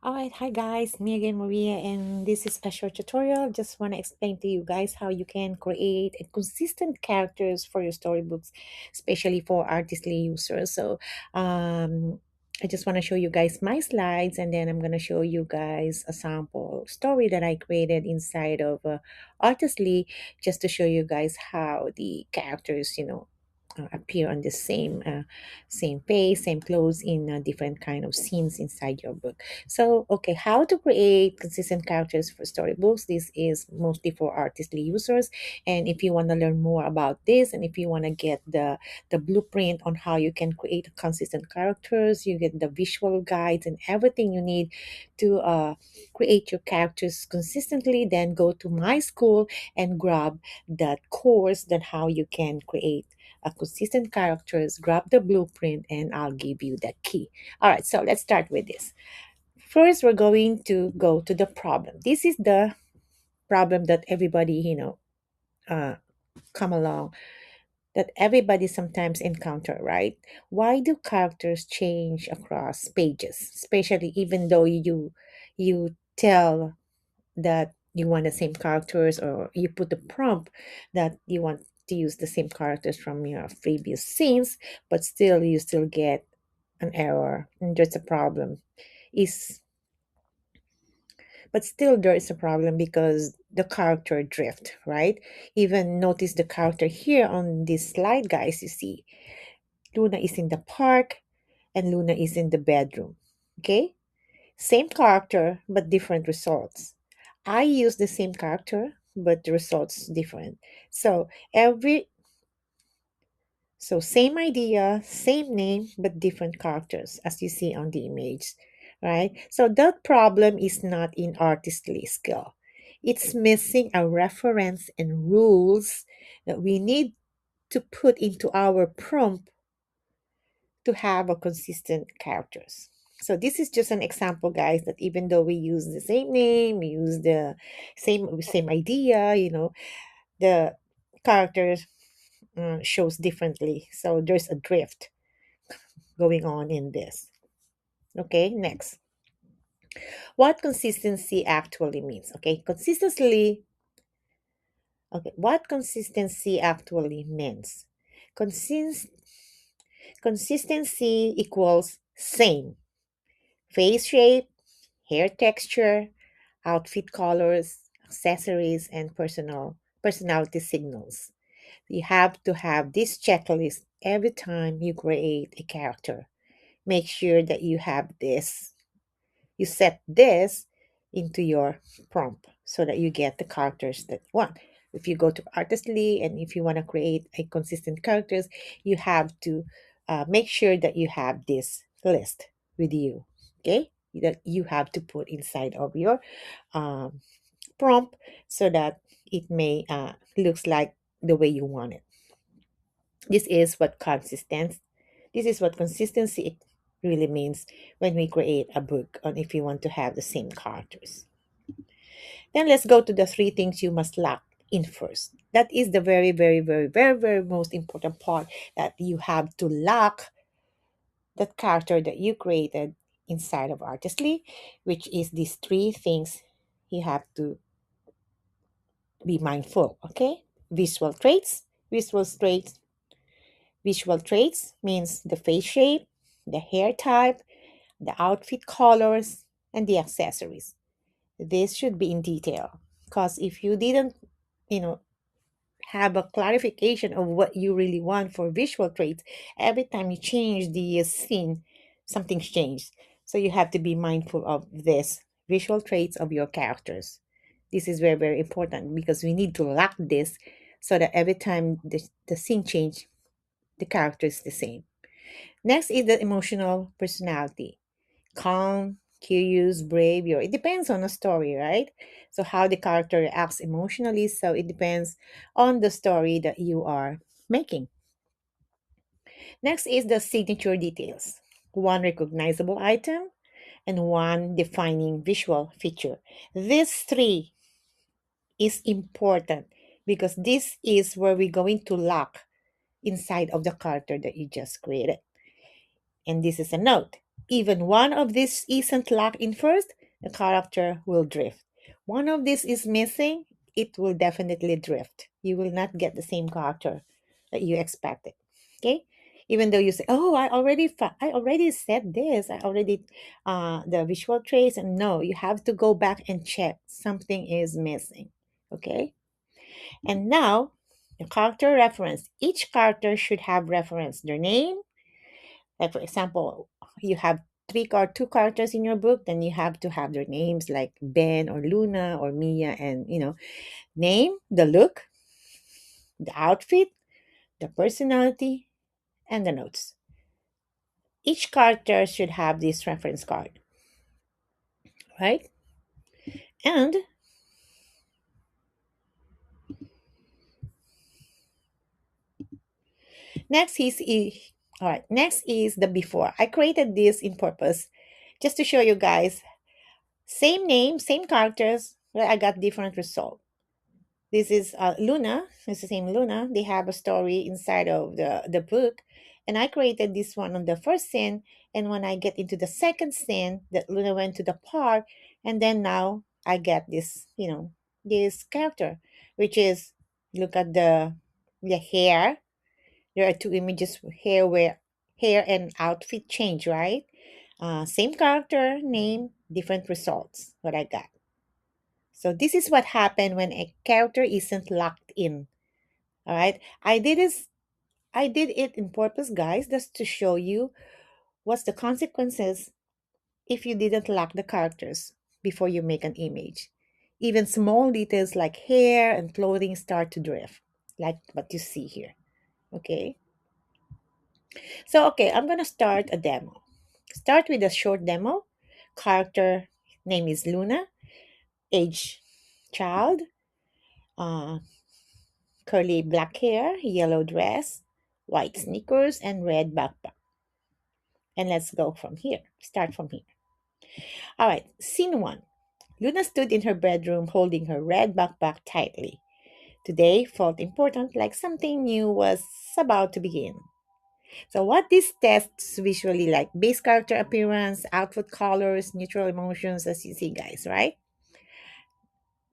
All right, hi guys, me again, Maria, and this is a short tutorial. Just want to explain to you guys how you can create a consistent characters for your storybooks, especially for artistly users. I just want to show you guys my slides, and then I'm going to show you guys a sample story that I created inside of Artistly, just to show you guys how the characters, appear on the same face, same clothes in different kind of scenes inside your book. So, okay, how to create consistent characters for storybooks. This is mostly for artistly users. And if you want to learn more about this, and if you want to get the blueprint on how you can create consistent characters, you get the visual guides and everything you need to create your characters consistently, then go to my school and grab that course that how you can create a consistent characters, grab the blueprint, and I'll give you the key. All right, so let's start with this. First, we're going to go to the problem. This is the problem that everybody, uh, come along, that everybody sometimes encounter, right? Why do characters change across pages, especially even though you tell that you want the same characters, or you put the prompt that you want to use the same characters from your previous scenes, but still you still get an error, and there's a problem. Is But still there is a problem because the character drift, right? Even notice the character here on this slide, guys. You see Luna is in the park and Luna is in the bedroom. Okay, same character but different results. I use the same character but the results different. So every so same idea, same name, but different characters, as you see on the image, right? So that problem is not in artistly skill. It's missing a reference and rules that we need to put into our prompt to have a consistent characters. So this is just an example, guys, that even though we use the same name, we use the same idea, the characters shows differently. So there's a drift going on in this. Okay, next. What consistency actually means? What consistency actually means? Consist- Consistency equals same. Face shape, hair texture, outfit colors, accessories, and personality signals. You have to have this checklist every time you create a character. Make sure that you set this into your prompt so that you get the characters that you want. If you go to Artistly and if you want to create a consistent characters, you have to make sure that you have this list with you. Okay, that you have to put inside of your um, prompt so that it may looks like the way you want it. This is what consistent. This is what consistency really means when we create a book, and if you want to have the same characters. Then let's go to the three things you must lock in first. That is the very, very, very, very, very most important part, that you have to lock that character that you created inside of Artistly, which is these three things you have to be mindful. Okay, visual traits. Visual traits means the face shape, the hair type, the outfit colors, and the accessories. This should be in detail, because if you didn't, you know, have a clarification of what you really want for visual traits, every time you change the scene, something's changed. So you have to be mindful of this visual traits of your characters. This is very, very important because we need to lock this so that every time the scene change, the character is the same. Next is the emotional personality. Calm, curious, brave. It depends on the story, right? So how the character reacts emotionally. So it depends on the story that you are making. Next is the signature details. One recognizable item and one defining visual feature. These three is important because this is where we're going to lock inside of the character that you just created. And this is a note. even one of these isn't locked in first, the character will drift. One of these is missing, it will definitely drift. You will not get the same character that you expected. Okay? Even though you say, "Oh, I already said this. I already the visual trace," and no, you have to go back and check. Something is missing. Okay? And now, the character reference. Each character should have reference their name. Like for example, you have two characters in your book, then you have to have their names like Ben or Luna or Mia, and name, the look, the outfit, the personality, and the notes. Each character should have this reference card, right? And next all right. Next is the before. I created this in purpose just to show you guys same name, same characters, but I got different result. This is Luna. It's the same Luna. They have a story inside of the book. And I created this one on the first scene. And when I get into the second scene, that Luna went to the park. And then now I get this, this character, which is look at the hair. There are two images hair and outfit change, right? Same character, name, different results. What I got. So this is what happened when a character isn't locked in. All right. I did it in purpose, guys, just to show you what's the consequences if you didn't lock the characters before you make an image. Even small details like hair and clothing start to drift, like what you see here. Okay. So okay, I'm gonna start a demo. Start with a short demo. Character name is Luna, age child, uh, curly black hair, yellow dress, white sneakers, and red backpack. And let's go from here. Start from here. All right, scene one. Luna stood in her bedroom holding her red backpack tightly. Today felt important, like something new was about to begin. So, what these tests visually like base character appearance, outfit colors, neutral emotions, as you see, guys, right?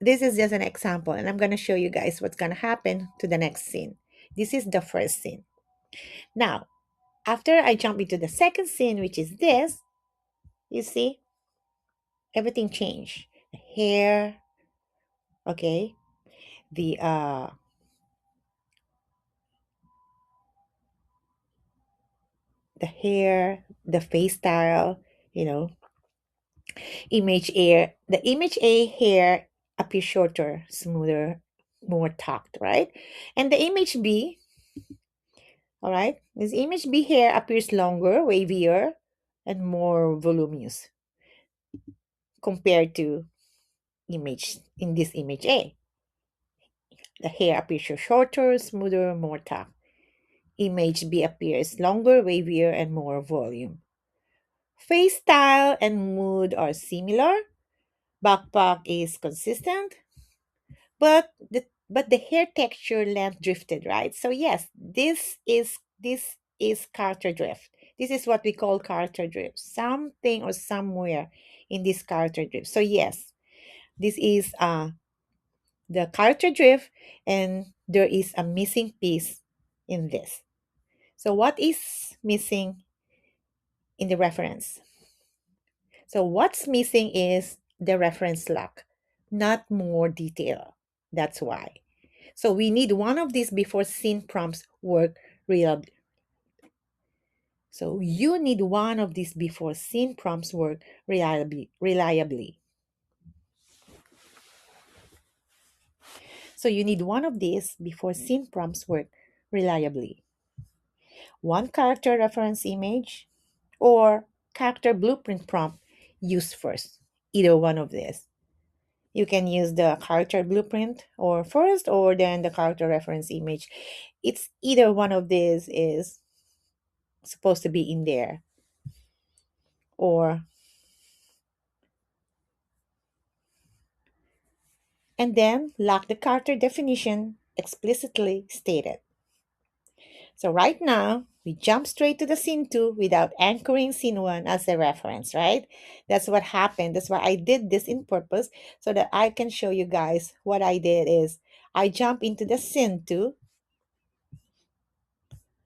This is just an example, and I'm going to show you guys what's going to happen to the next scene. This is the first scene. Now, after I jump into the second scene, which is this, you see, everything changed. The hair, okay, the hair, the face style, you know, the image A hair appears shorter, smoother, more tucked, right? And the image B, all right, this image B hair appears longer, wavier, and more voluminous compared to image in this image A. The hair appears shorter, smoother, more tucked. Image B appears longer, wavier, and more volume. Face style and mood are similar. Backpack is consistent, but the hair texture length drifted, right? So yes, this is character drift. This is what we call character drift. Something or somewhere in this character drift. So yes, this is the character drift, and there is a missing piece in this. So what is missing in the reference? So what's missing is the reference lock, not more detail. That's why. So we need one of these before scene prompts work reliably. So you need one of these before scene prompts work reliably. So you need one of these before scene prompts work reliably. One character reference image or character blueprint prompt used first. Either one of these. You can use the character blueprint or first or then the character reference image. It's either one of these is supposed to be in there, or and then lock the character definition explicitly stated. So right now, we jump straight to the scene 2 without anchoring scene 1 as a reference, right? That's what happened. That's why I did this in purpose so that I can show you guys what I did is I jump into the scene 2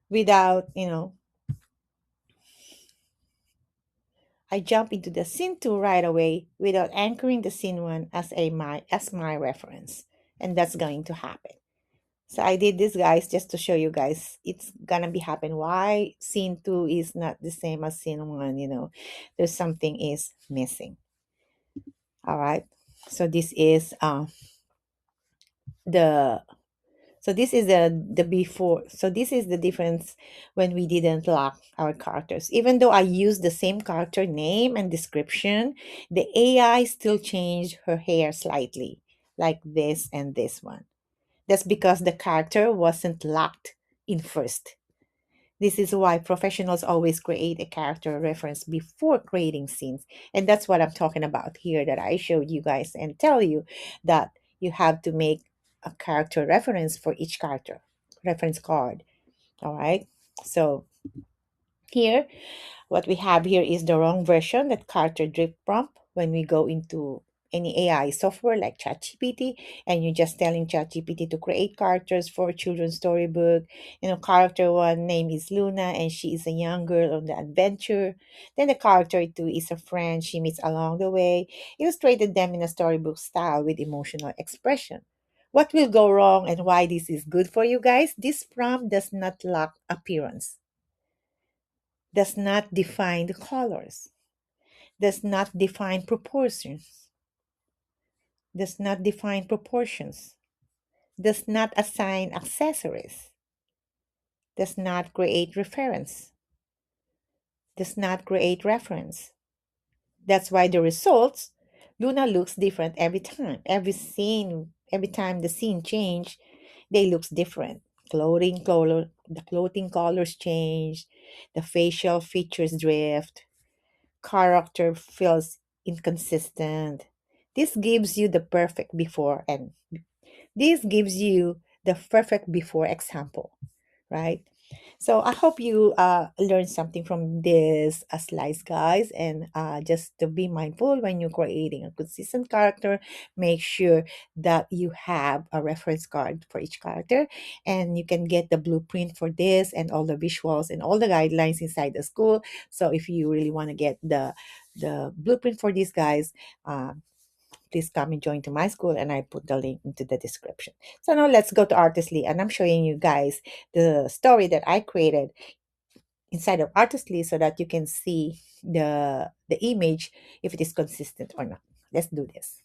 without, I jump into the scene 2 right away without anchoring the scene 1 as my reference. And that's going to happen. So I did this, guys, just to show you guys it's gonna be happen. Why scene 2 is not the same as scene 1, there's something is missing. All right. So this is the this is the before. So this is the difference when we didn't lock our characters. Even though I used the same character name and description, the AI still changed her hair slightly, like this and this one. That's because the character wasn't locked in first. This is why professionals always create a character reference before creating scenes. And that's what I'm talking about here that I showed you guys and tell you that you have to make a character reference for each character, reference card. All right. So here what we have here is the wrong version, that character drift prompt. When we go into any AI software like ChatGPT, and you're just telling ChatGPT to create characters for a children's storybook. Character one name is Luna, and she is a young girl on the adventure. Then the character two is a friend she meets along the way. Illustrated them in a storybook style with emotional expression. What will go wrong and why this is good for you guys? This prompt does not lack appearance, does not define the colors, does not define proportions, does not define proportions, does not assign accessories, does not create reference, does not create reference. That's why the results, Luna looks different every time. Every scene, every time the scene change, they looks different. The clothing colors change, the facial features drift, character feels inconsistent. This gives you the perfect before and this gives you the perfect before example, right? So I hope you learn something from this slides, guys. And just to be mindful when you're creating a consistent character, make sure that you have a reference card for each character, and you can get the blueprint for this and all the visuals and all the guidelines inside the school. So if you really want to get the blueprint for these guys, please come and join to my school, and I put the link into the description. So now let's go to Artistly, and I'm showing you guys the story that I created inside of Artistly so that you can see the image if it is consistent or not. Let's do this.